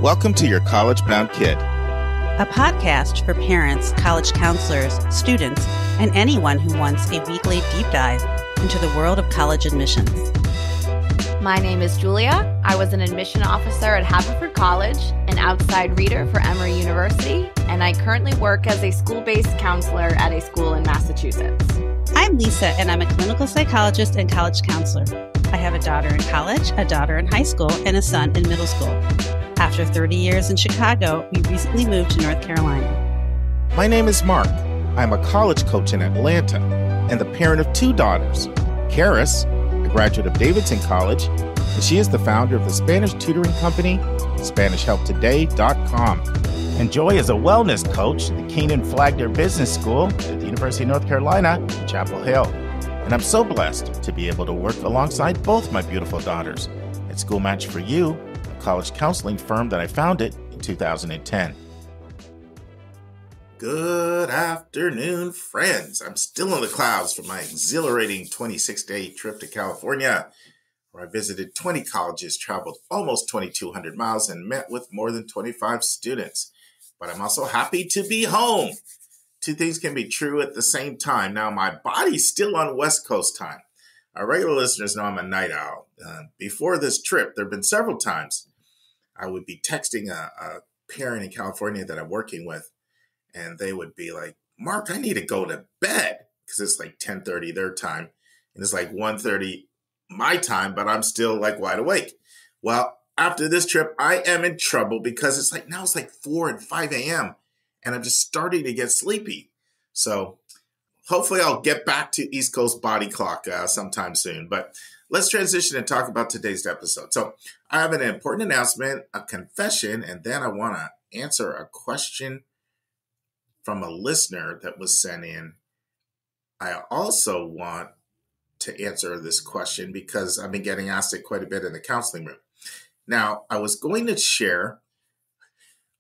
Welcome to Your College Bound Kid, a podcast for parents, college counselors, students, and anyone who wants a weekly deep dive into the world of college admissions. My name is Julia. I was an admission officer at Haverford College, an outside reader for Emory University, and I currently work as a school-based counselor at a school in Massachusetts. I'm Lisa, and I'm a clinical psychologist and college counselor. I have a daughter in college, a daughter in high school, and a son in middle school. After 30 years in Chicago, we recently moved to North Carolina. My name is Mark. I'm a college coach in Atlanta and the parent of two daughters. Karis, a graduate of Davidson College, and she is the founder of the Spanish tutoring company, SpanishHelpToday.com. And Joy is a wellness coach at the Keenan Flagler Business School at the University of North Carolina in Chapel Hill. And I'm so blessed to be able to work alongside both my beautiful daughters at School Match for You, a college counseling firm that I founded in 2010. Good afternoon, friends. I'm still in the clouds from my exhilarating 26-day trip to California, where I visited 20 colleges, traveled almost 2,200 miles, and met with more than 25 students. But I'm also happy to be home. Two things can be true at the same time. Now, my body's still on West Coast time. Our regular listeners know I'm a night owl. Before this trip, there have been several times I would be texting a parent in California that I'm working with, and they would be like, Mark, I need to go to bed, because it's like 10:30 their time, and it's like 1:30 my time, but I'm still like wide awake. Well, after this trip, I am in trouble because it's like 4 and 5 a.m., and I'm just starting to get sleepy. So hopefully I'll get back to East Coast body clock sometime soon. But let's transition and talk about today's episode. So I have an important announcement, a confession, and then I want to answer a question from a listener that was sent in. I also want to answer this question because I've been getting asked it quite a bit in the counseling room. Now, I was going to share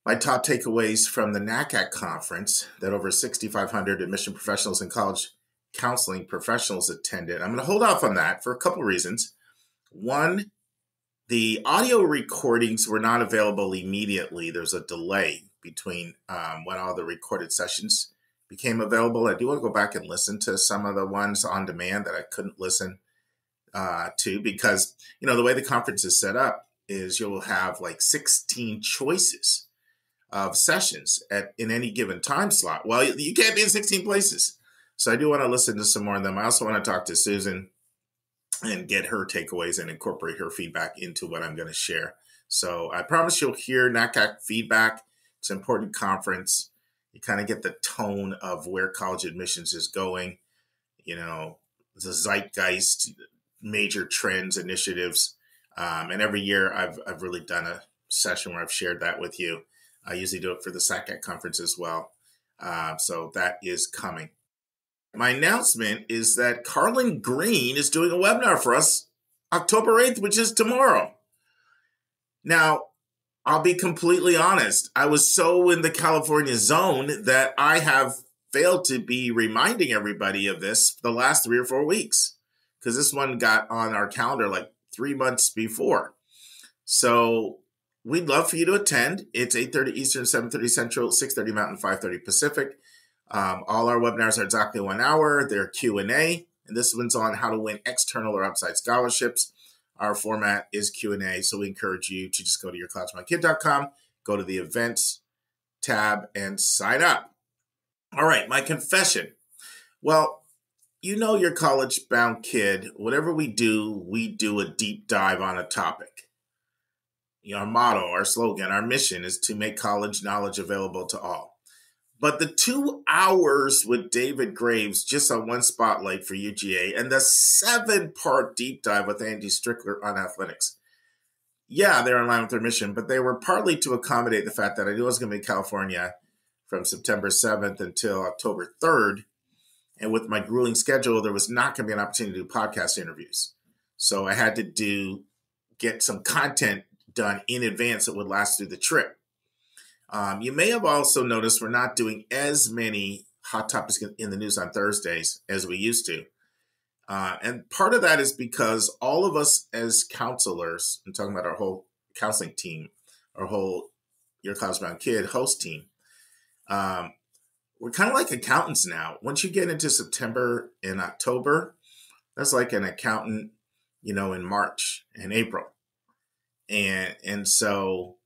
my top takeaways from the NACAC conference that over 6,500 admission professionals and college counseling professionals attended. I'm going to hold off on that for a couple of reasons. One, the audio recordings were not available immediately. There's a delay between when all the recorded sessions became available. I do want to go back and listen to some of the ones on demand that I couldn't listen to because, the way the conference is set up is you'll have like 16 choices of sessions in any given time slot. Well, you can't be in 16 places. So I do want to listen to some more of them. I also want to talk to Susan and get her takeaways and incorporate her feedback into what I'm going to share. So I promise you'll hear NACAC feedback. It's an important conference. You kind of get the tone of where college admissions is going, the zeitgeist, major trends, initiatives. And every year I've really done a session where I've shared that with you. I usually do it for the SACAC conference as well. So that is coming. My announcement is that Carlin Green is doing a webinar for us October 8th, which is tomorrow. Now, I'll be completely honest. I was so in the California zone that I have failed to be reminding everybody of this for the last 3 or 4 weeks because this one got on our calendar like 3 months before. So we'd love for you to attend. It's 8:30 Eastern, 7:30 Central, 6:30 Mountain, 5:30 Pacific. All our webinars are exactly 1 hour. They're Q&A, and this one's on how to win external or outside scholarships. Our format is Q&A, so we encourage you to just go to yourcollegemindkid.com, go to the events tab, and sign up. All right, my confession. Well, your college-bound kid, whatever we do a deep dive on a topic. Our motto, our slogan, our mission is to make college knowledge available to all. But the 2 hours with David Graves just on one spotlight for UGA and the 7-part deep dive with Andy Strickler on athletics. Yeah, they're in line with their mission, but they were partly to accommodate the fact that I knew I was going to be in California from September 7th until October 3rd. And with my grueling schedule, there was not going to be an opportunity to do podcast interviews. So I had to get some content done in advance that would last through the trip. You may have also noticed we're not doing as many hot topics in the news on Thursdays as we used to. And part of that is because all of us as counselors, I'm talking about our whole counseling team, our whole Your College Bound Kid host team. We're kind of like accountants now. Once you get into September and October, that's like an accountant, in March and April. And so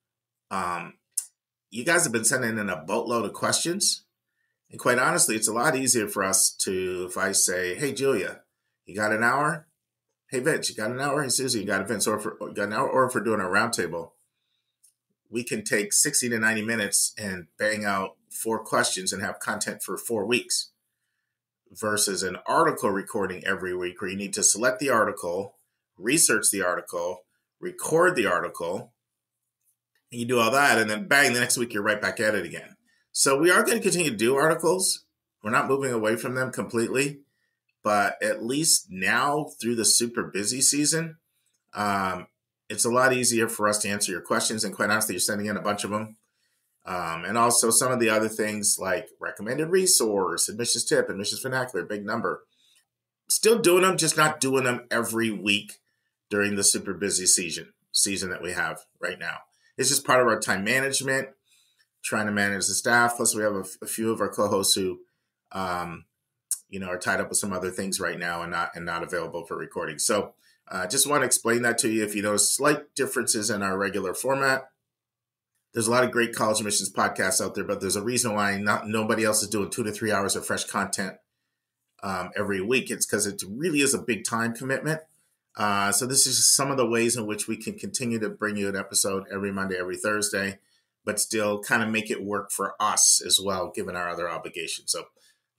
you guys have been sending in a boatload of questions. And quite honestly, it's a lot easier for us if I say, hey, Julia, you got an hour? Hey, Vince, you got an hour? Hey, Susie, you got a Vince? Or if we're doing a roundtable, we can take 60 to 90 minutes and bang out 4 questions and have content for 4 weeks versus an article recording every week where you need to select the article, research the article, record the article, and you do all that, and then bang, the next week you're right back at it again. So we are going to continue to do articles. We're not moving away from them completely, but at least now through the super busy season, it's a lot easier for us to answer your questions. And quite honestly, you're sending in a bunch of them. And also some of the other things like recommended resource, admissions tip, admissions vernacular, big number. Still doing them, just not doing them every week during the super busy season that we have right now. It's just part of our time management, trying to manage the staff. Plus, we have a few of our co-hosts who, are tied up with some other things right now and not available for recording. So just want to explain that to you. If you notice slight differences in our regular format, there's a lot of great college admissions podcasts out there, but there's a reason why nobody else is doing 2 to 3 hours of fresh content every week. It's because it really is a big time commitment. So this is just some of the ways in which we can continue to bring you an episode every Monday, every Thursday, but still kind of make it work for us as well, given our other obligations. So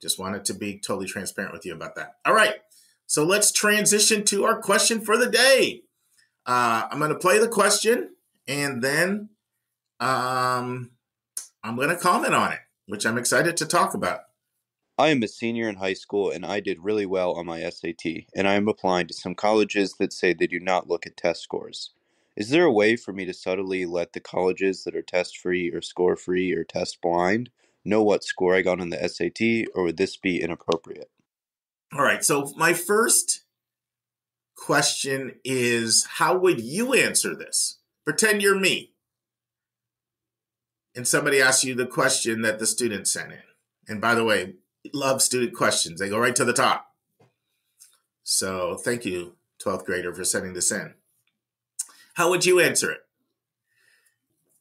just wanted to be totally transparent with you about that. All right. So let's transition to our question for the day. I'm going to play the question and then I'm going to comment on it, which I'm excited to talk about. I am a senior in high school and I did really well on my SAT, and I am applying to some colleges that say they do not look at test scores. Is there a way for me to subtly let the colleges that are test-free or score-free or test-blind know what score I got on the SAT, or would this be inappropriate? All right, so my first question is, how would you answer this? Pretend you're me. And somebody asks you the question that the student sent in. And by the way, love student questions. They go right to the top. So thank you, 12th grader, for sending this in. How would you answer it?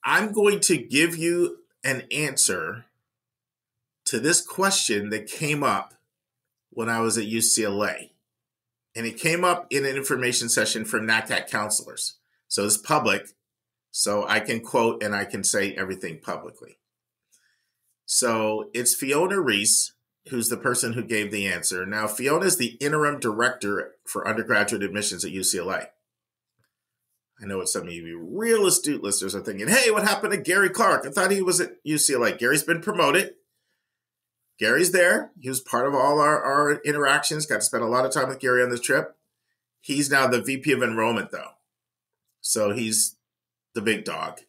I'm going to give you an answer to this question that came up when I was at UCLA. And it came up in an information session for NACAT counselors. So it's public. So I can quote and I can say everything publicly. So it's Fiona Reese, who's the person who gave the answer. Now, Fiona is the interim director for undergraduate admissions at UCLA. I know what some of you real astute listeners are thinking. Hey, what happened to Gary Clark? I thought he was at UCLA. Gary's been promoted. Gary's there. He was part of all our interactions. Got to spend a lot of time with Gary on this trip. He's now the VP of enrollment, though. So he's the big dog.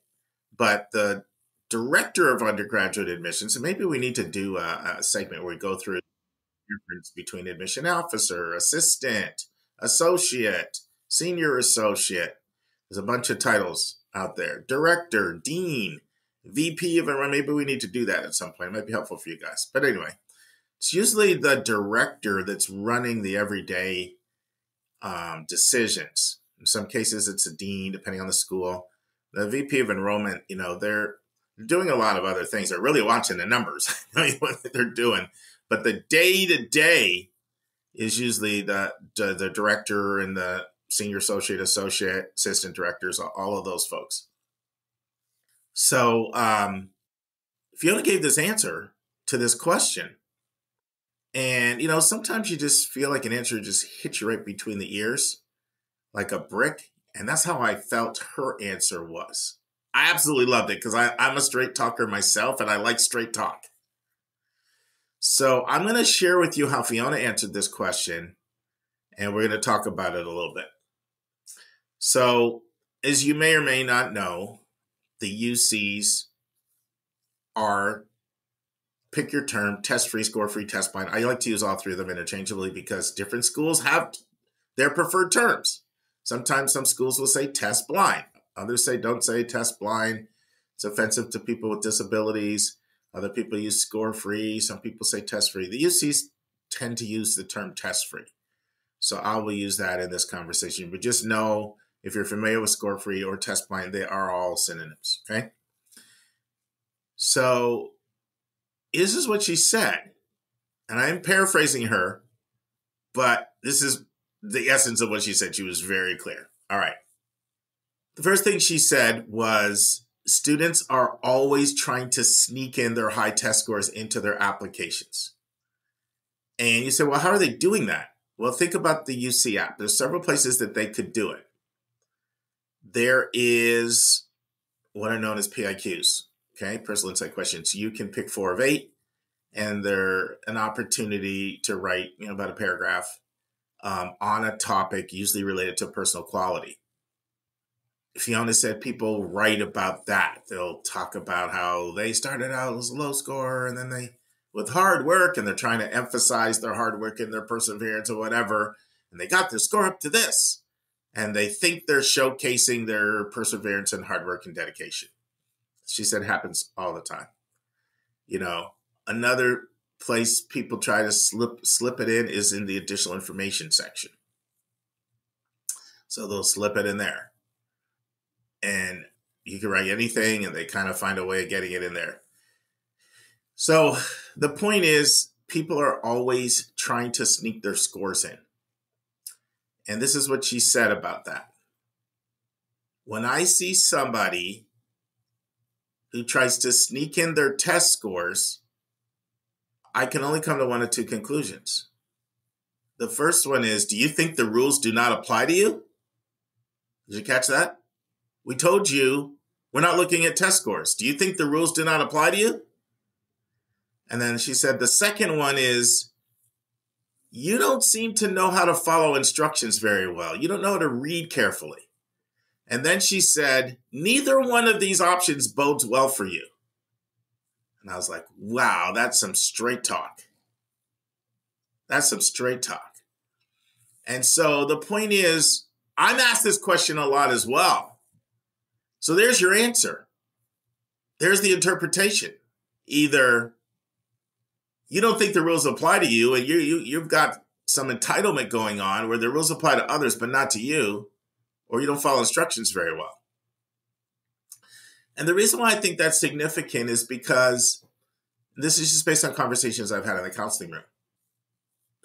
But the director of undergraduate admissions, and maybe we need to do a segment where we go through the difference between admission officer, assistant, associate, senior associate. There's a bunch of titles out there. Director, dean, VP of enrollment. Maybe we need to do that at some point. It might be helpful for you guys. But anyway, it's usually the director that's running the everyday decisions. In some cases, it's a dean, depending on the school. The VP of enrollment, they're doing a lot of other things. They're really watching the numbers, what they're doing. But the day-to-day is usually the director and the senior associate, assistant directors, all of those folks. So Fiona gave this answer to this question. And, sometimes you just feel like an answer just hits you right between the ears, like a brick. And that's how I felt her answer was. I absolutely loved it because I'm a straight talker myself and I like straight talk. So I'm going to share with you how Fiona answered this question, and we're going to talk about it a little bit. So as you may or may not know, the UCs are, pick your term, test-free, score-free, test-blind. I like to use all three of them interchangeably because different schools have their preferred terms. Sometimes some schools will say test blind. Others say don't say test blind. It's offensive to people with disabilities. Other people use score-free. Some people say test-free. The UCs tend to use the term test-free. So I will use that in this conversation. But just know, if you're familiar with score-free or test-blind, they are all synonyms, okay? So this is what she said. And I'm paraphrasing her, but this is the essence of what she said. She was very clear. All right. The first thing she said was, students are always trying to sneak in their high test scores into their applications. And you say, well, how are they doing that? Well, think about the UC app. There's several places that they could do it. There is what are known as PIQs, okay? Personal insight questions. You can pick 4 of 8, and they're an opportunity to write, about a paragraph on a topic usually related to personal quality. Fiona said people write about that. They'll talk about how they started out as a low scorer and then they, with hard work, and they're trying to emphasize their hard work and their perseverance or whatever, and they got their score up to this. And they think they're showcasing their perseverance and hard work and dedication. She said happens all the time. Another place people try to slip it in is in the additional information section. So they'll slip it in there. And you can write anything, and they kind of find a way of getting it in there. So the point is, people are always trying to sneak their scores in. And this is what she said about that. When I see somebody who tries to sneak in their test scores, I can only come to one of two conclusions. The first one is, do you think the rules do not apply to you? Did you catch that? We told you we're not looking at test scores. Do you think the rules do not apply to you? And then she said the second one is, you don't seem to know how to follow instructions very well. You don't know how to read carefully. And then she said, neither one of these options bodes well for you. And I was like, wow, that's some straight talk. That's some straight talk. And so the point is, I'm asked this question a lot as well. So there's your answer. There's the interpretation. Either you don't think the rules apply to you, and you've got some entitlement going on where the rules apply to others but not to you, or you don't follow instructions very well. And the reason why I think that's significant is because this is just based on conversations I've had in the counseling room.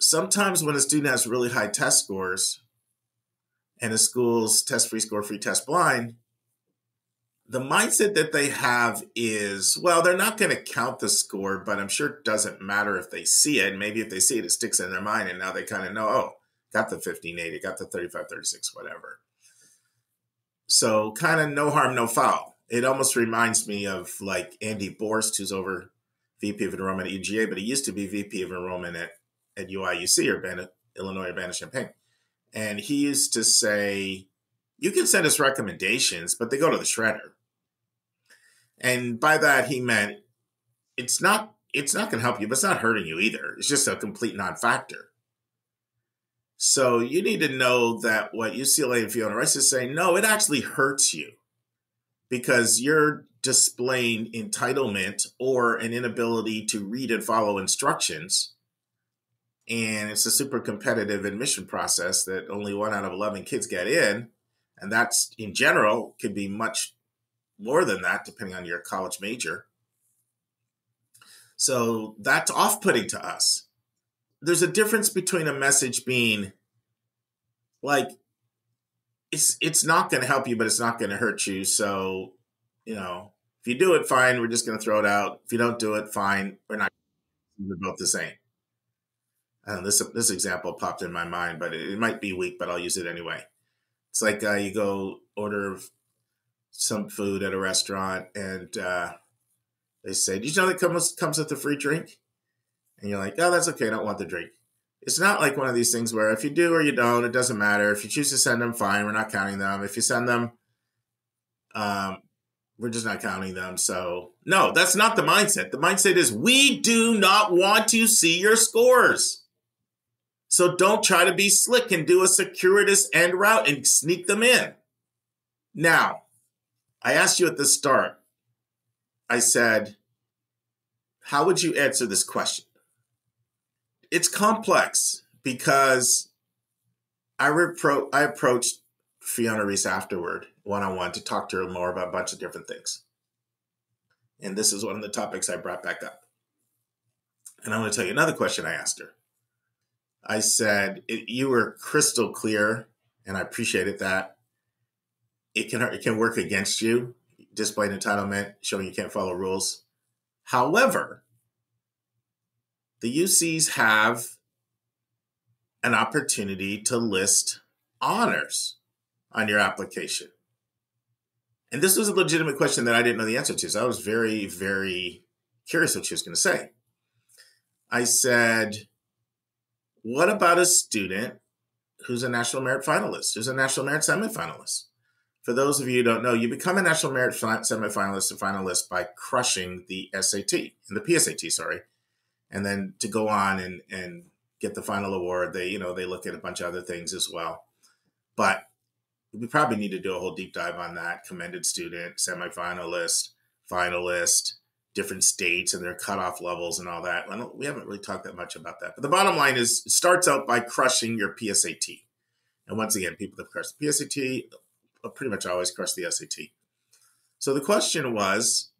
Sometimes when a student has really high test scores and a school's test-free, score-free, test-blind, the mindset that they have is, well, they're not going to count the score, but I'm sure it doesn't matter if they see it. Maybe if they see it, it sticks in their mind, and now they kind of know, oh, got the 1580, got the 3536, whatever. So kind of no harm, no foul. It almost reminds me of like Andy Borst, who's over VP of Enrollment at UGA, but he used to be VP of Enrollment at UIUC, or Illinois Urbana-Champaign. And he used to say, you can send us recommendations, but they go to the shredder. And by that, he meant it's not going to help you, but it's not hurting you either. It's just a complete non-factor. So you need to know that what UCLA and Fiona Rice is saying, no, it actually hurts you because you're displaying entitlement or an inability to read and follow instructions. And it's a super competitive admission process that only 1 out of 11 kids get in. And that's, in general, could be much more than that, depending on your college major. So that's off-putting to us. There's a difference between a message being like, it's not going to help you, but it's not going to hurt you. So, if you do it, fine. We're just going to throw it out. If you don't do it, fine. We're both the same. This example popped in my mind, but it might be weak, but I'll use it anyway. It's like you go order some food at a restaurant, and they say, "Did you know that comes with a free drink?" And you're like, "Oh, that's okay. I don't want the drink." It's not like one of these things where if you do or you don't, it doesn't matter. If you choose to send them, fine. We're not counting them. If you send them, we're just not counting them. So no, that's not the mindset. The mindset is we do not want to see your scores. So don't try to be slick and do a circuitous end route and sneak them in. Now, I asked you at the start, I said, how would you answer this question? It's complex because I approached Fiona Reese afterward, one-on-one, to talk to her more about a bunch of different things. And this is one of the topics I brought back up. And I want to tell you another question I asked her. I said, you were crystal clear, and I appreciated that. It can work against you, displaying entitlement, showing you can't follow rules. However, the UCs have an opportunity to list honors on your application. And this was a legitimate question that I didn't know the answer to. So I was very, very curious what she was going to say. I said, what about a student who's a National Merit finalist, who's a National Merit semifinalist? For those of you who don't know, you become a National Merit semifinalist or finalist by crushing the SAT, and the PSAT, sorry. And then to go on and get the final award, they look at a bunch of other things as well. But we probably need to do a whole deep dive on that. Commended student, semifinalist, finalist, different states and their cutoff levels and all that. We haven't really talked that much about that. But the bottom line is, it starts out by crushing your PSAT. And once again, people that crush the PSAT pretty much always crush the SAT. So the question was,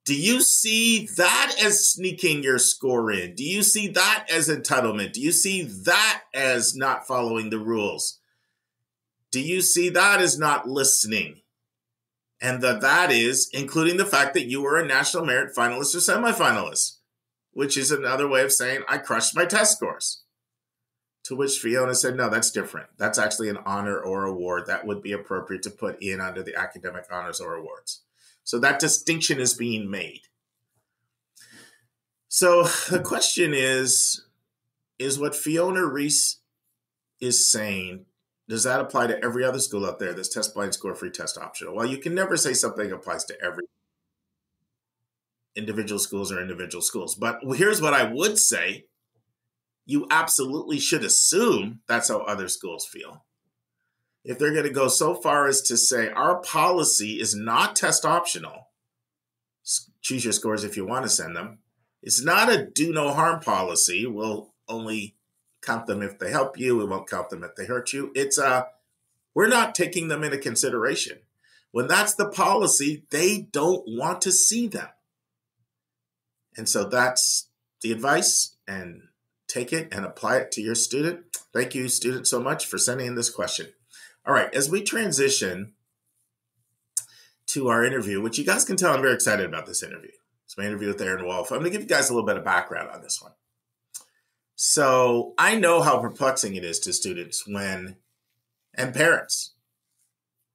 do you see that as sneaking your score in? Do you see that as entitlement? Do you see that as not following the rules? Do you see that as not listening? And that is including the fact that you were a National Merit finalist or semifinalist, which is another way of saying I crushed my test scores. To which Fiona said, no, that's different. That's actually an honor or award that would be appropriate to put in under the academic honors or awards. So that distinction is being made. So the question is what Fiona Reese is saying, does that apply to every other school out there that's test blind, score free, test optional? Well, you can never say something applies to every individual schools. But here's what I would say. You absolutely should assume that's how other schools feel. If they're going to go so far as to say our policy is not test optional, choose your scores if you want to send them. It's not a do no harm policy. We'll only count them if they help you. We won't count them if they hurt you. It's we're not taking them into consideration. When that's the policy, they don't want to see them. And so that's the advice, and take it and apply it to your student. Thank you, student, so much for sending in this question. All right, as we transition to our interview, which you guys can tell I'm very excited about this interview. It's my interview with Erin Wolfe. I'm going to give you guys a little bit of background on this one. So I know how perplexing it is to students and parents.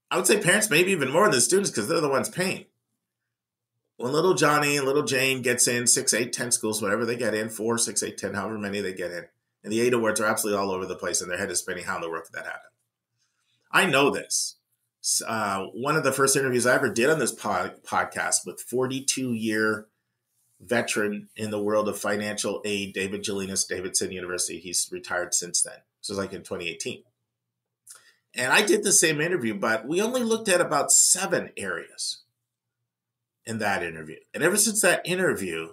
I would say parents maybe even more than students because they're the ones paying. When little Johnny and little Jane gets in 6, 8, 10 schools, whatever they get in, 4, 6, 8, 10, however many they get in, and the 8 awards are absolutely all over the place and their head is spinning how in the world could that happen. I know this. One of the first interviews I ever did on this podcast with 42-year veteran in the world of financial aid, David Jelinas, Davidson University. He's retired since then. This was like in 2018. And I did the same interview, but we only looked at about 7 areas in that interview. And ever since that interview,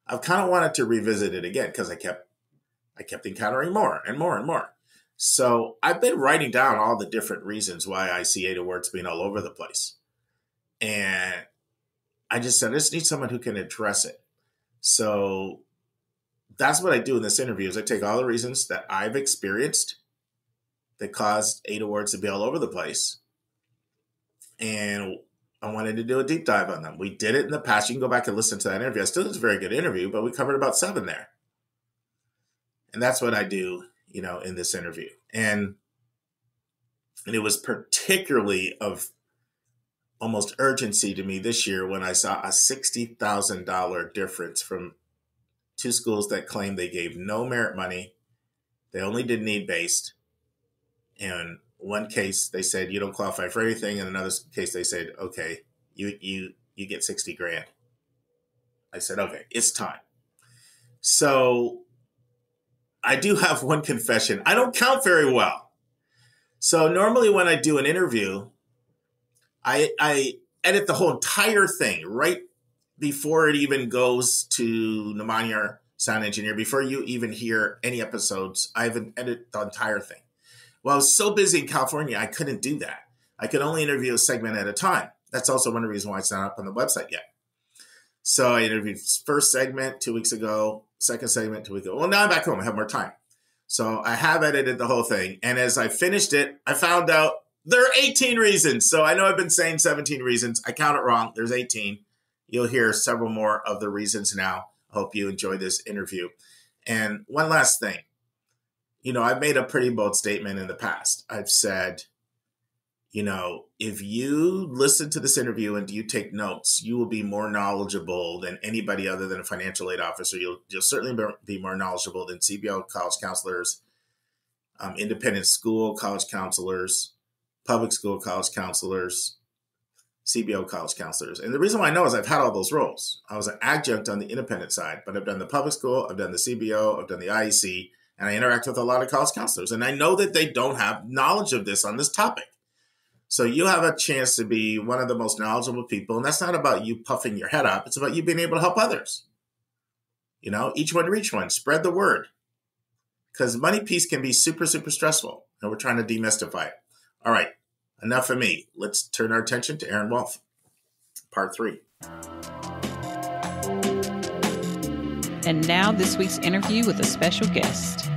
I've kind of wanted to revisit it again because I kept encountering more and more and more. So I've been writing down all the different reasons why I see 8 awards being all over the place. And I just said, I just need someone who can address it. So that's what I do in this interview is I take all the reasons that I've experienced that caused 8 awards to be all over the place. And I wanted to do a deep dive on them. We did it in the past. You can go back and listen to that interview. I still think it's a very good interview, but we covered about 7 there. And that's what I do, in this interview. And it was particularly of almost urgency to me this year when I saw a $60,000 difference from 2 schools that claimed they gave no merit money. They only did need-based. And one case, they said, you don't qualify for anything. And another case, they said, okay, you get 60 grand. I said, okay, it's time. So I do have one confession. I don't count very well. So normally when I do an interview, I edit the whole entire thing right before it even goes to Nemanja, our sound engineer, before you even hear any episodes, I haven't edited the entire thing. Well, I was so busy in California, I couldn't do that. I could only interview a segment at a time. That's also one of the reasons why it's not up on the website yet. So I interviewed first segment 2 weeks ago, second segment 2 weeks ago. Well, now I'm back home. I have more time. So I have edited the whole thing. And as I finished it, I found out there are 18 reasons. So I know I've been saying 17 reasons. I count it wrong. There's 18. You'll hear several more of the reasons now. I hope you enjoy this interview. And one last thing. I've made a pretty bold statement in the past. I've said, if you listen to this interview and you take notes, you will be more knowledgeable than anybody other than a financial aid officer. You'll certainly be more knowledgeable than CBO college counselors, independent school college counselors, public school college counselors, CBO college counselors. And the reason why I know is I've had all those roles. I was an adjunct on the independent side, but I've done the public school, I've done the CBO, I've done the IEC, and I interact with a lot of college counselors. And I know that they don't have knowledge of this on this topic. So you have a chance to be one of the most knowledgeable people. And that's not about you puffing your head up. It's about you being able to help others. Each one reach one, spread the word. Because money piece can be super, super stressful. And we're trying to demystify it. All right, enough of me. Let's turn our attention to Erin Wolfe, part 3. And now this week's interview with a special guest.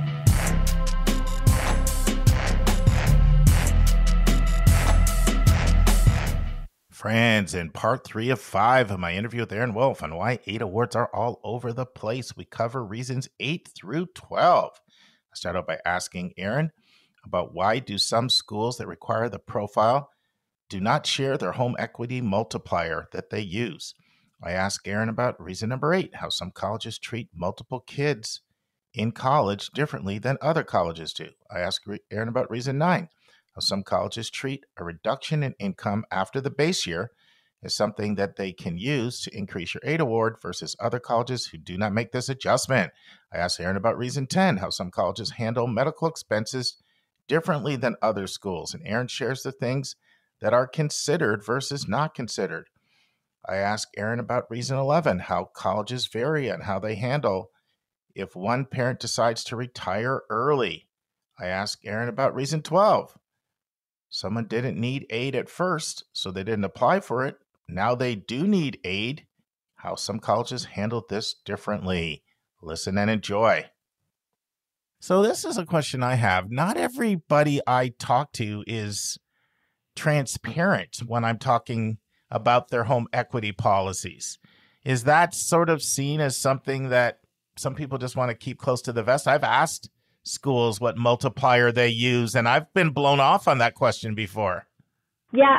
Friends, in part 3 of 5 of my interview with Erin Wolfe on why 8 awards are all over the place, we cover reasons 8 through 12. I start out by asking Erin about why do some schools that require the profile do not share their home equity multiplier that they use. I ask Erin about reason number 8, how some colleges treat multiple kids in college differently than other colleges do. I ask Erin about reason 9, how some colleges treat a reduction in income after the base year as something that they can use to increase your 8 award versus other colleges who do not make this adjustment. I ask Erin about reason 10, how some colleges handle medical expenses differently than other schools. And Erin shares the things that are considered versus not considered. I ask Erin about reason 11, how colleges vary on how they handle if one parent decides to retire early. I ask Erin about reason 12. Someone didn't need aid at first, so they didn't apply for it. Now they do need aid. How some colleges handle this differently. Listen and enjoy. So this is a question I have. Not everybody I talk to is transparent when I'm talking about their home equity policies. Is that sort of seen as something that some people just want to keep close to the vest? I've asked schools what multiplier they use, and I've been blown off on that question before. Yeah,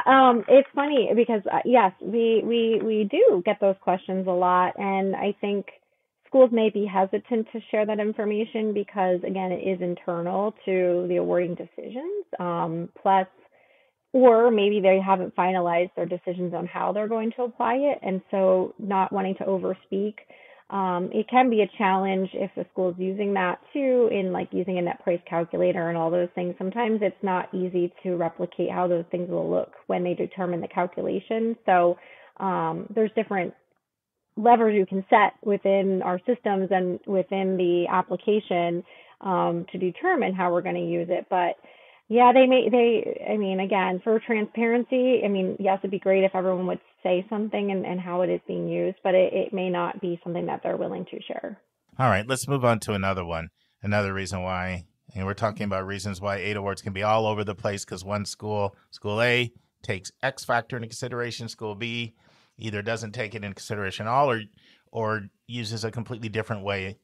it's funny because, yes, we do get those questions a lot, and I think schools may be hesitant to share that information because, again, it is internal to the awarding decisions, plus, or maybe they haven't finalized their decisions on how they're going to apply it, and so not wanting to overspeak. It can be a challenge if the school is using that too, in like using a net price calculator and all those things. Sometimes it's not easy to replicate how those things will look when they determine the calculation. So there's different levers you can set within our systems and within the application to determine how we're going to use it. But yeah, again, for transparency, yes, it'd be great if everyone would say something and how it is being used, but it may not be something that they're willing to share. All right, let's move on to another one. Another reason why, and we're talking about reasons why 8 awards can be all over the place because one school A, takes X factor into consideration, school B either doesn't take it into consideration at all or uses a completely different way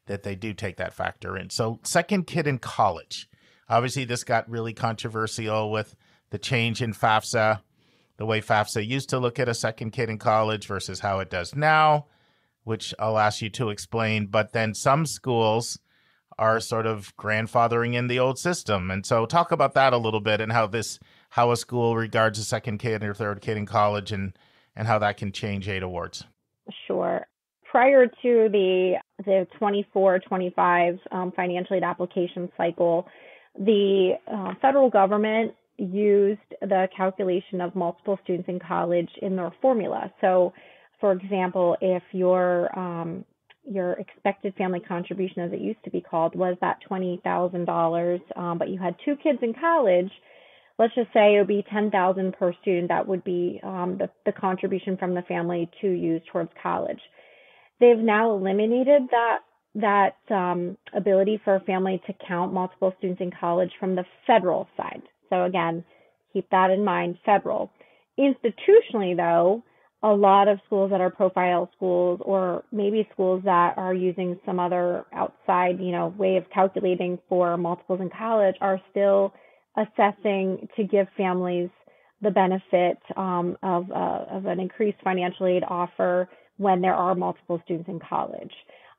that they do take that factor in. So second kid in college. Obviously, this got really controversial with the change in FAFSA, the way FAFSA used to look at a second kid in college versus how it does now, which I'll ask you to explain. But then some schools are sort of grandfathering in the old system. And so talk about that a little bit and how a school regards a second kid or third kid in college and how that can change 8 awards. Sure. Prior to the 24-25 financial aid application cycle, the federal government used the calculation of multiple students in college in their formula. So for example, if your expected family contribution, as it used to be called, was that $20,000, but you had 2 kids in college, let's just say it would be $10,000 per student. That would be the contribution from the family to use towards college. They've now eliminated that ability for a family to count multiple students in college from the federal side. So again, keep that in mind, federal. Institutionally, though, a lot of schools that are profile schools, or maybe schools that are using some other outside, way of calculating for multiples in college, are still assessing to give families the benefit of an increased financial aid offer when there are multiple students in college.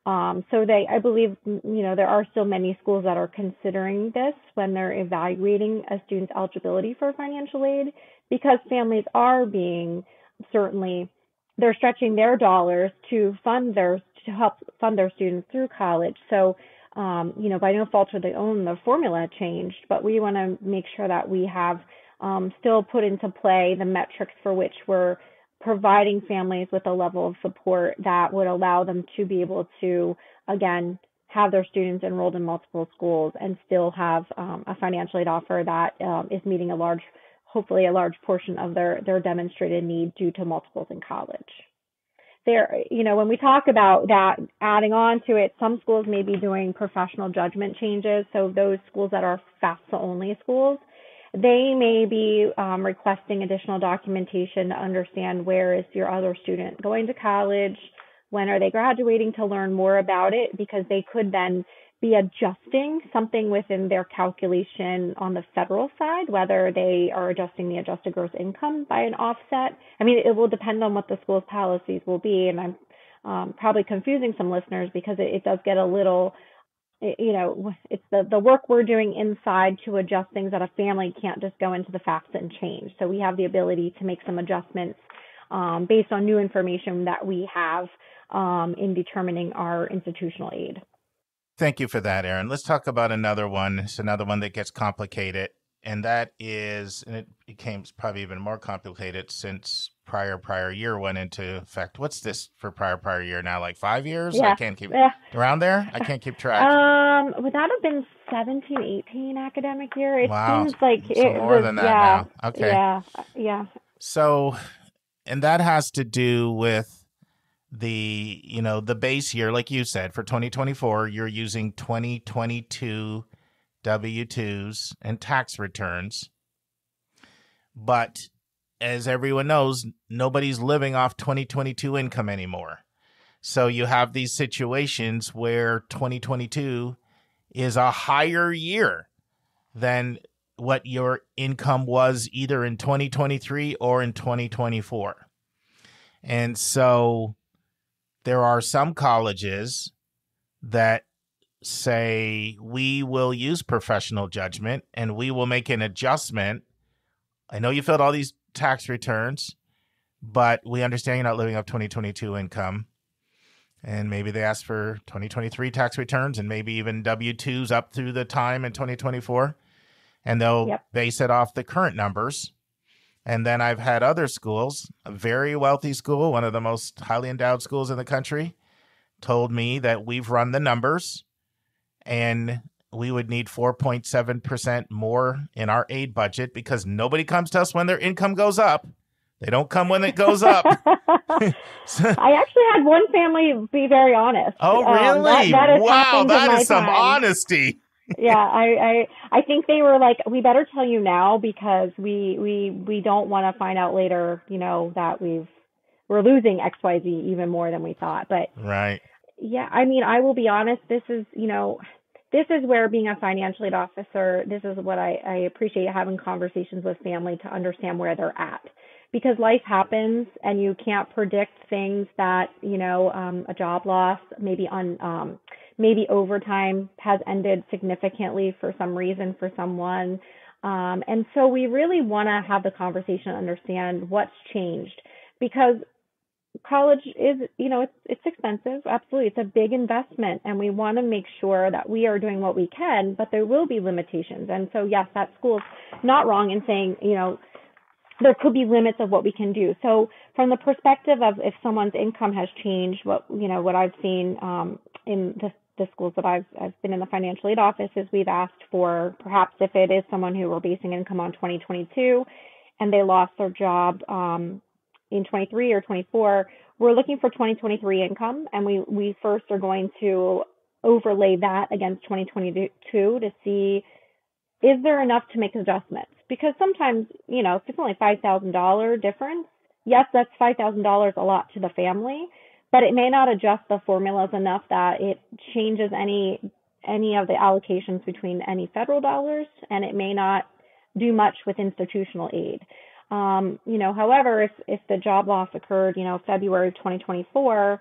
So I believe, there are still many schools that are considering this when they're evaluating a student's eligibility for financial aid, because families are they're stretching their dollars to help fund their students through college. So, by no fault of their own, the formula changed, but we want to make sure that we have still put into play the metrics for which we're providing families with a level of support that would allow them to be able to, again, have their students enrolled in multiple schools and still have a financial aid offer that is meeting hopefully a large portion of their demonstrated need due to multiples in college. When we talk about that, adding on to it, some schools may be doing professional judgment changes. So those schools that are FAFSA only schools, they may be requesting additional documentation to understand where is your other student going to college, when are they graduating, to learn more about it, because they could then be adjusting something within their calculation on the federal side, whether they are adjusting the adjusted gross income by an offset. I mean, it will depend on what the school's policies will be, and I'm probably confusing some listeners because it does get a little, it's the work we're doing inside to adjust things that a family can't just go into the FAFSA and change. So we have the ability to make some adjustments based on new information that we have in determining our institutional aid. Thank you for that, Erin. Let's talk about another one. It's another one that gets complicated, and that is, and it became probably even more complicated since prior year went into effect. What's this for prior year now? Like 5 years? Yeah. I can't keep around there. I can't keep track. Would that have been 17-18 academic year? It wow. seems like so it more was, than that now. Okay. Yeah. So, and that has to do with the base year, like you said, for 2024, you're using 2022 W-2s and tax returns. But as everyone knows, nobody's living off 2022 income anymore. So you have these situations where 2022 is a higher year than what your income was either in 2023 or in 2024. And so there are some colleges that say we will use professional judgment and we will make an adjustment. I know you filled all these tax returns, but we understand you're not living up 2022 income. And maybe they ask for 2023 tax returns and maybe even W-2s up through the time in 2024. And they'll base it off the current numbers. And then I've had other schools, a very wealthy school, one of the most highly endowed schools in the country, told me that we've run the numbers and we would need 4.7% more in our aid budget because nobody comes to us when their income goes up. They don't come when it goes up. I actually had one family be very honest. Oh, really? Wow, that is some honesty. Yeah, I think they were like, we better tell you now because we don't want to find out later, that we're losing XYZ even more than we thought. But right. Yeah, I mean, I will be honest, this is where being a financial aid officer, this is what I appreciate, having conversations with family to understand where they're at. Because life happens and you can't predict things that, a job loss, maybe overtime has ended significantly for some reason for someone. And so we really want to have the conversation, understand what's changed, because college is, it's expensive. Absolutely. It's a big investment and we want to make sure that we are doing what we can, but there will be limitations. And so, yes, that school's not wrong in saying, there could be limits of what we can do. So from the perspective of if someone's income has changed, what I've seen in the schools that I've been in the financial aid office is we've asked for, perhaps if it is someone who we're basing income on 2022 and they lost their job in 23 or 24, we're looking for 2023 income, and we first are going to overlay that against 2022 to see, is there enough to make adjustments? Because sometimes, if it's only $5,000 difference, yes, that's $5,000 a lot to the family, but it may not adjust the formulas enough that it changes any of the allocations between any federal dollars, and it may not do much with institutional aid. However, if the job loss occurred, February of 2024,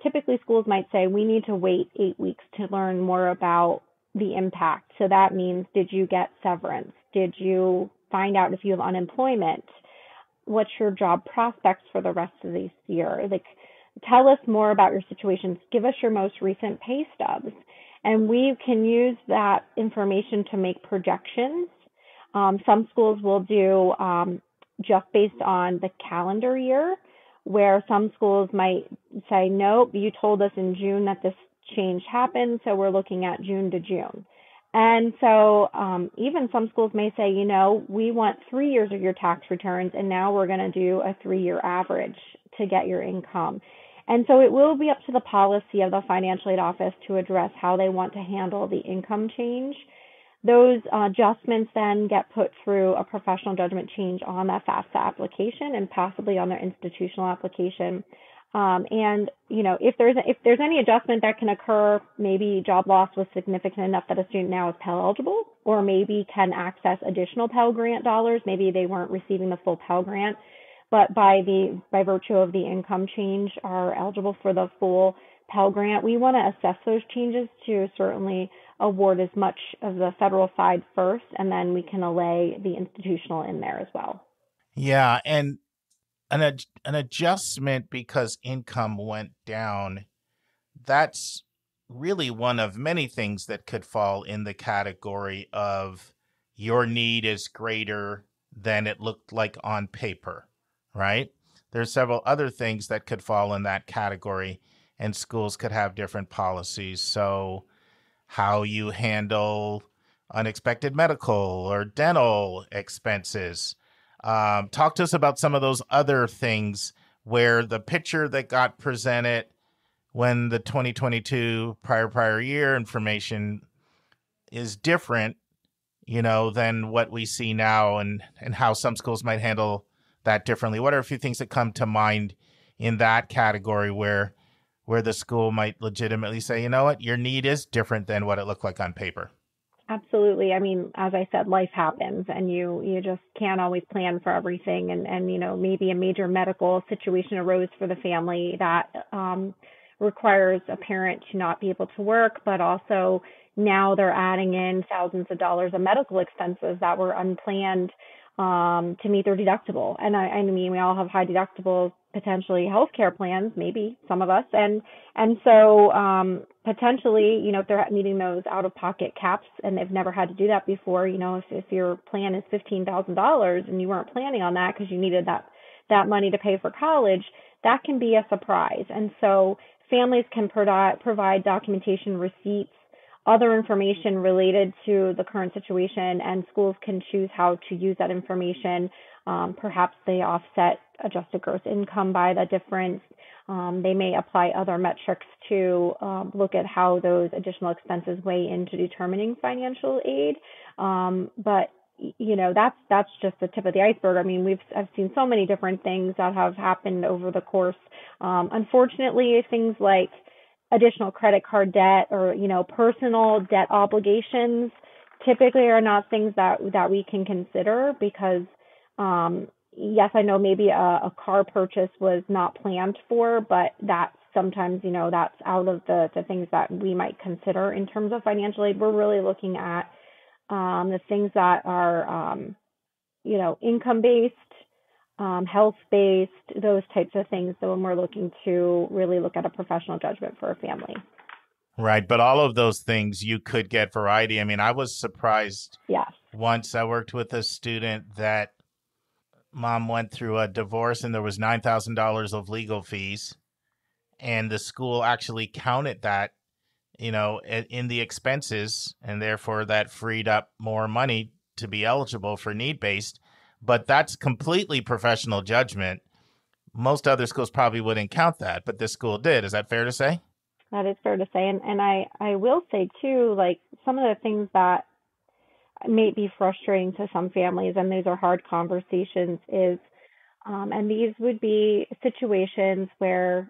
typically schools might say we need to wait 8 weeks to learn more about the impact. So that means, did you get severance? Did you find out if you have unemployment? What's your job prospects for the rest of this year? Tell us more about your situations. Give us your most recent pay stubs. And we can use that information to make projections. Some schools will do just based on the calendar year, where some schools might say, nope, you told us in June that this change happened, so we're looking at June to June. And so even some schools may say, we want 3 years of your tax returns, and now we're going to do a 3-year average to get your income. And so it will be up to the policy of the financial aid office to address how they want to handle the income change. Those adjustments then get put through a professional judgment change on that FAFSA application and possibly on their institutional application. If there's any adjustment that can occur, maybe job loss was significant enough that a student now is Pell eligible, or maybe can access additional Pell Grant dollars. Maybe they weren't receiving the full Pell Grant, but by virtue of the income change are eligible for the full Pell Grant. We want to assess those changes to certainly award as much of the federal side first, and then we can allay the institutional in there as well. Yeah, and an adjustment because income went down, that's really one of many things that could fall in the category of your need is greater than it looked like on paper, right? There's several other things that could fall in that category, and schools could have different policies. So how you handle unexpected medical or dental expenses. Talk to us about some of those other things where the picture that got presented when the 2022 prior year information is different, than what we see now, and how some schools might handle that differently. What are a few things that come to mind in that category where the school might legitimately say, you know what, your need is different than what it looked like on paper? Absolutely. I mean, as I said, life happens, and you just can't always plan for everything. And maybe a major medical situation arose for the family that requires a parent to not be able to work, but also now they're adding in thousands of dollars of medical expenses that were unplanned to meet their deductible. And I mean, we all have high deductible, potentially healthcare plans, maybe some of us. And so potentially, if they're meeting those out-of-pocket caps and they've never had to do that before, if your plan is $15,000 and you weren't planning on that because you needed that money to pay for college, that can be a surprise. And so families can provide documentation, receipts, other information related to the current situation, and schools can choose how to use that information. Perhaps they offset adjusted gross income by the difference. They may apply other metrics to look at how those additional expenses weigh into determining financial aid. But that's just the tip of the iceberg. I mean, I've seen so many different things that have happened over the course. Unfortunately, things like additional credit card debt or, personal debt obligations typically are not things that we can consider because, yes, I know maybe a car purchase was not planned for, but that sometimes, that's out of the things that we might consider in terms of financial aid. We're really looking at the things that are, income-based, health-based, those types of things. So when we're looking to really look at a professional judgment for a family. Right. But all of those things, you could get variety. I mean, I was surprised. Yes. Once I worked with a student that mom went through a divorce and there was $9,000 of legal fees, and the school actually counted that, in the expenses, and therefore that freed up more money to be eligible for need-based. But that's completely professional judgment. Most other schools probably wouldn't count that, but this school did. Is that fair to say? That is fair to say. And I will say, too, like some of the things that may be frustrating to some families, and these are hard conversations, is and these would be situations where,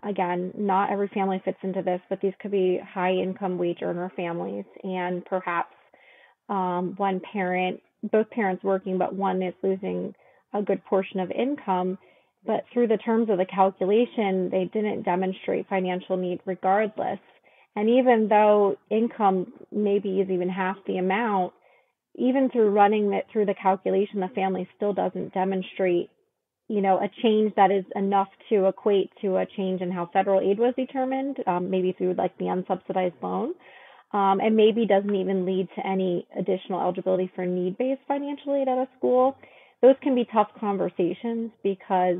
again, not every family fits into this, but these could be high income wage earner families. And perhaps one parent, both parents working, but one is losing a good portion of income. But through the terms of the calculation, they didn't demonstrate financial need regardless. And even though income maybe is even half the amount, even through running it through the calculation, the family still doesn't demonstrate a change that is enough to equate to a change in how federal aid was determined, maybe through like the unsubsidized loan, and maybe doesn't even lead to any additional eligibility for need-based financial aid at a school. Those can be tough conversations because,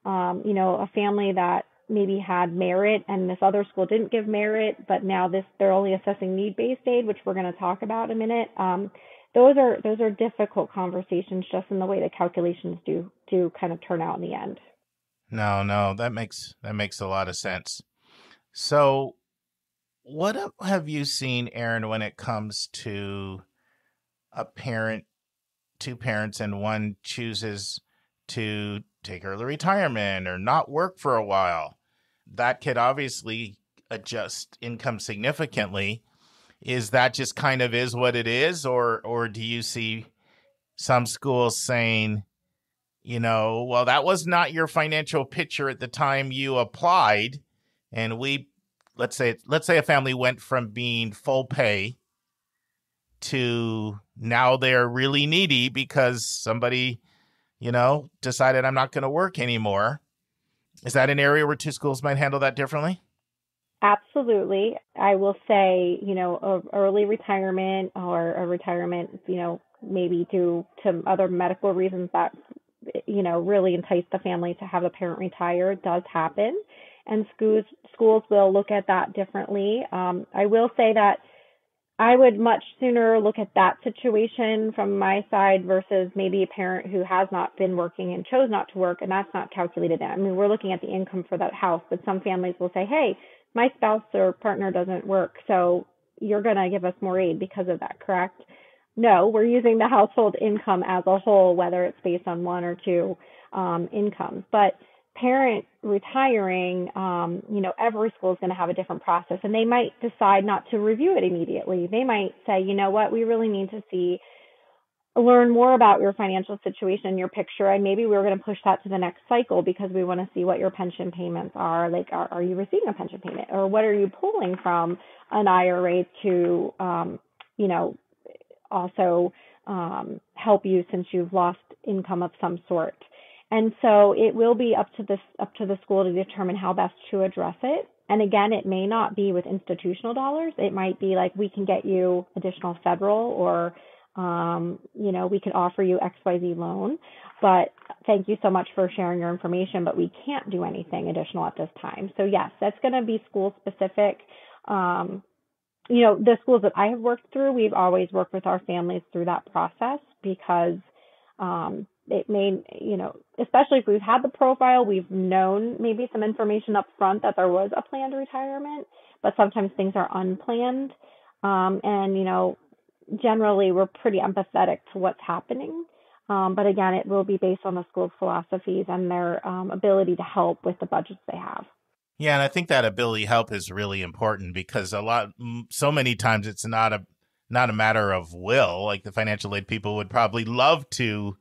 a family that maybe had merit and this other school didn't give merit, but now they're only assessing need-based aid, which we're going to talk about in a minute. Those are difficult conversations just in the way the calculations do kind of turn out in the end. No, that makes a lot of sense. So what have you seen, Erin, when it comes to two parents, and one chooses to take early retirement or not work for a while? That could obviously adjust income significantly. Is that just kind of is what it is? Or do you see some schools saying, well, that was not your financial picture at the time you applied. And let's say a family went from being full pay to now they're really needy because somebody, decided I'm not going to work anymore. Is that an area where two schools might handle that differently? Absolutely. I will say, early retirement or a retirement, maybe due to other medical reasons that, really entice the family to have a parent retire does happen. And schools will look at that differently. I will say that I would much sooner look at that situation from my side versus maybe a parent who has not been working and chose not to work, and that's not calculated in. I mean, we're looking at the income for that house, but some families will say, hey, my spouse or partner doesn't work, so you're going to give us more aid because of that, correct? No, we're using the household income as a whole, whether it's based on one or two incomes. But parent retiring, every school is going to have a different process, and they might decide not to review it immediately. They might say, you know what, we really need to learn more about your financial situation and your picture, and maybe we're going to push that to the next cycle because we want to see what your pension payments are. Like, are you receiving a pension payment, or what are you pulling from an IRA to, also help you since you've lost income of some sort. And so it will be up to the school to determine how best to address it. And again, it may not be with institutional dollars. It might be like, we can get you additional federal, or we can offer you XYZ loan, but thank you so much for sharing your information, but we can't do anything additional at this time. So yes, that's going to be school specific. The schools that I have worked through, we've always worked with our families through that process because it may, especially if we've had the profile, we've known maybe some information up front that there was a planned retirement, but sometimes things are unplanned. Generally we're pretty empathetic to what's happening. But again, it will be based on the school's philosophies and their ability to help with the budgets they have. Yeah, and I think that ability help is really important because so many times it's not a matter of will. Like, the financial aid people would probably love to,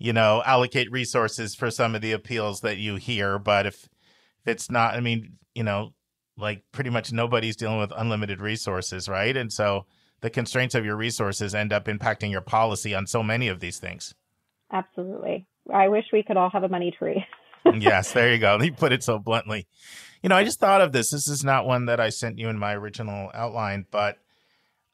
allocate resources for some of the appeals that you hear. But if it's not, like pretty much nobody's dealing with unlimited resources, right? And so the constraints of your resources end up impacting your policy on so many of these things. Absolutely. I wish we could all have a money tree. Yes, there you go. You put it so bluntly. I just thought of this. This is not one that I sent you in my original outline, but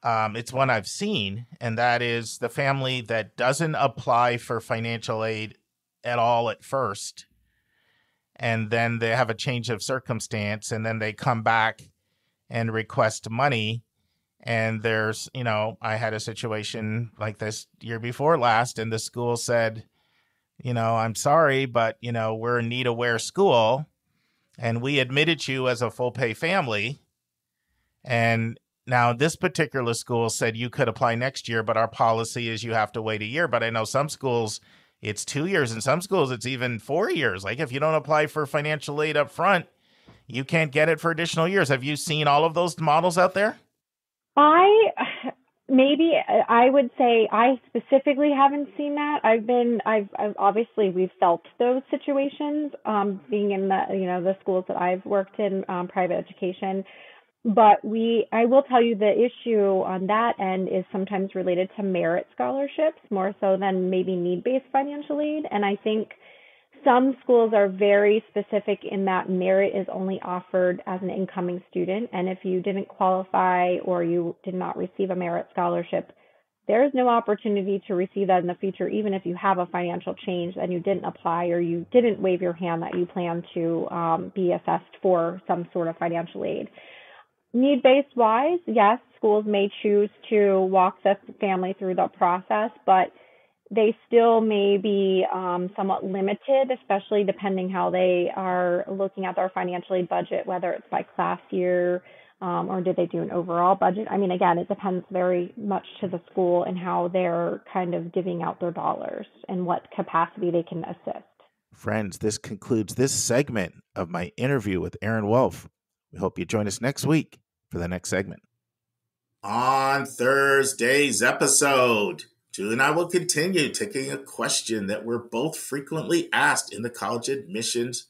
it's one I've seen, and that is the family that doesn't apply for financial aid at all at first. And then they have a change of circumstance, and then they come back and request money. And there's, I had a situation like this year before last, and the school said, I'm sorry, but, we're a need-aware school, and we admitted you as a full-pay family. And now this particular school said you could apply next year, but our policy is you have to wait a year. But I know some schools, it's 2 years. In some schools, it's even 4 years. Like if you don't apply for financial aid up front, you can't get it for additional years. Have you seen all of those models out there? I would say I specifically haven't seen that. I've obviously we've felt those situations, being in the schools that I've worked in, private education. But I will tell you the issue on that end is sometimes related to merit scholarships more so than maybe need-based financial aid. And I think some schools are very specific in that merit is only offered as an incoming student. And if you didn't qualify or you did not receive a merit scholarship, there is no opportunity to receive that in the future, even if you have a financial change and you didn't apply or you didn't wave your hand that you plan to be assessed for some sort of financial aid. Need-based wise, yes, schools may choose to walk the family through the process, but they still may be somewhat limited, especially depending how they are looking at their financial aid budget, whether it's by class year or did they do an overall budget. I mean, again, it depends very much to the school and how they're kind of divvying out their dollars and what capacity they can assist. Friends, this concludes this segment of my interview with Erin Wolfe. We hope you join us next week for the next segment. On Thursday's episode, Julie and I will continue taking a question that we're both frequently asked in the college admissions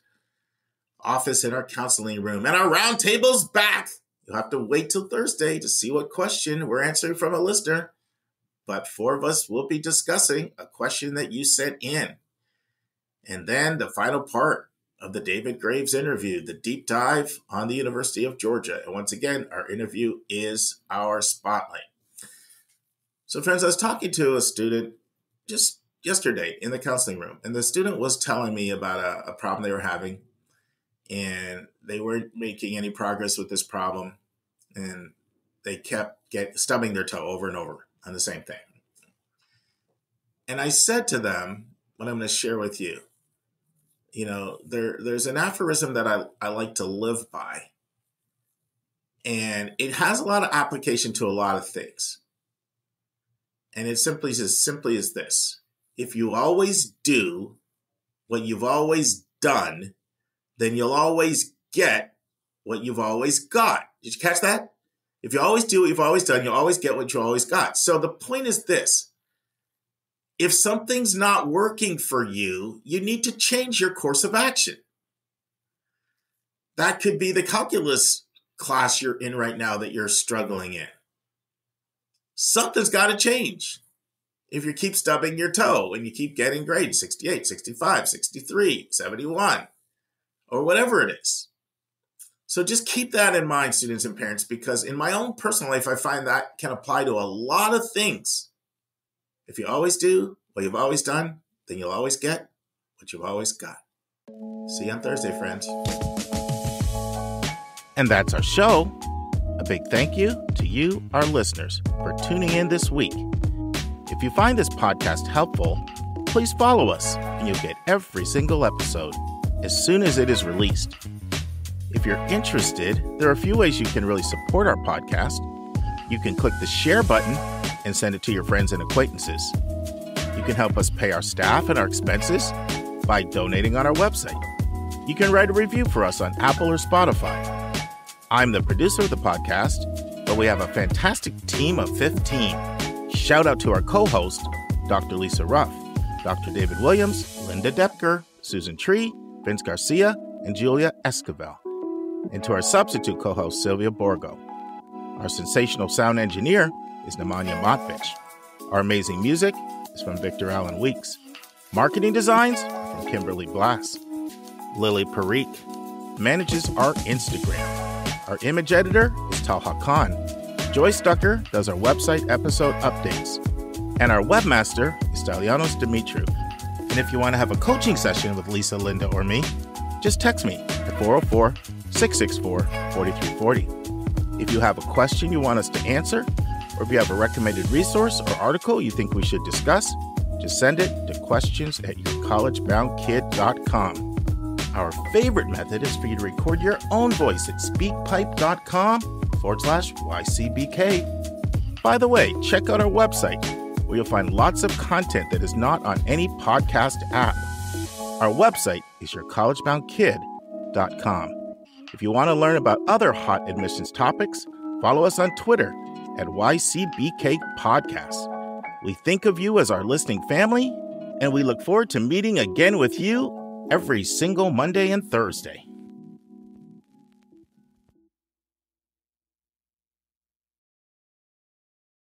office in our counseling room. And our roundtable's back. You'll have to wait till Thursday to see what question we're answering from a listener. But 4 of us will be discussing a question that you sent in. And then the final part of the David Graves interview, the deep dive on the University of Georgia. And once again, our interview is our spotlight. So friends, I was talking to a student just yesterday in the counseling room, and the student was telling me about a problem they were having, and they weren't making any progress with this problem, and they kept stubbing their toe over and over on the same thing. And I said to them, what I'm going to share with you, there's an aphorism that I like to live by, and it has a lot of application to a lot of things. And it's simply as this. If you always do what you've always done, then you'll always get what you've always got. Did you catch that? If you always do what you've always done, you'll always get what you always got. So the point is this. If something's not working for you, you need to change your course of action. That could be the calculus class you're in right now that you're struggling in. Something's got to change. If you keep stubbing your toe and you keep getting grades 68, 65, 63, 71, or whatever it is. So just keep that in mind, students and parents, because in my own personal life, I find that can apply to a lot of things. If you always do what you've always done, then you'll always get what you've always got. See you on Thursday, friends. And that's our show. A big thank you to you, our listeners, for tuning in this week. If you find this podcast helpful, please follow us and you'll get every single episode as soon as it is released. If you're interested, there are a few ways you can really support our podcast. You can click the share button and send it to your friends and acquaintances. You can help us pay our staff and our expenses by donating on our website. You can write a review for us on Apple or Spotify. I'm the producer of the podcast, but we have a fantastic team of 15. Shout out to our co-host, Dr. Lisa Ruff, Dr. David Williams, Linda Depker, Susan Tree, Vince Garcia, and Julia Esquivel. And to our substitute co-host, Sylvia Borgo. Our sensational sound engineer is Nemanja Motvich. Our amazing music is from Victor Allen Weeks. Marketing designs are from Kimberly Blass. Lily Parikh manages our Instagram. Our image editor is Talha Khan. Joy Stucker does our website episode updates. And our webmaster is Stelianos Dimitriou. And And if you want to have a coaching session with Lisa, Linda, or me, just text me at 404-664-4340. If you have a question you want us to answer, or if you have a recommended resource or article you think we should discuss, just send it to questions@yourcollegeboundkid.com. Our favorite method is for you to record your own voice at speakpipe.com/YCBK. By the way, check out our website, where you'll find lots of content that is not on any podcast app. Our website is yourcollegeboundkid.com. If you want to learn about other hot admissions topics, follow us on Twitter at YCBK Podcasts. We think of you as our listening family, and we look forward to meeting again with you every single Monday and Thursday.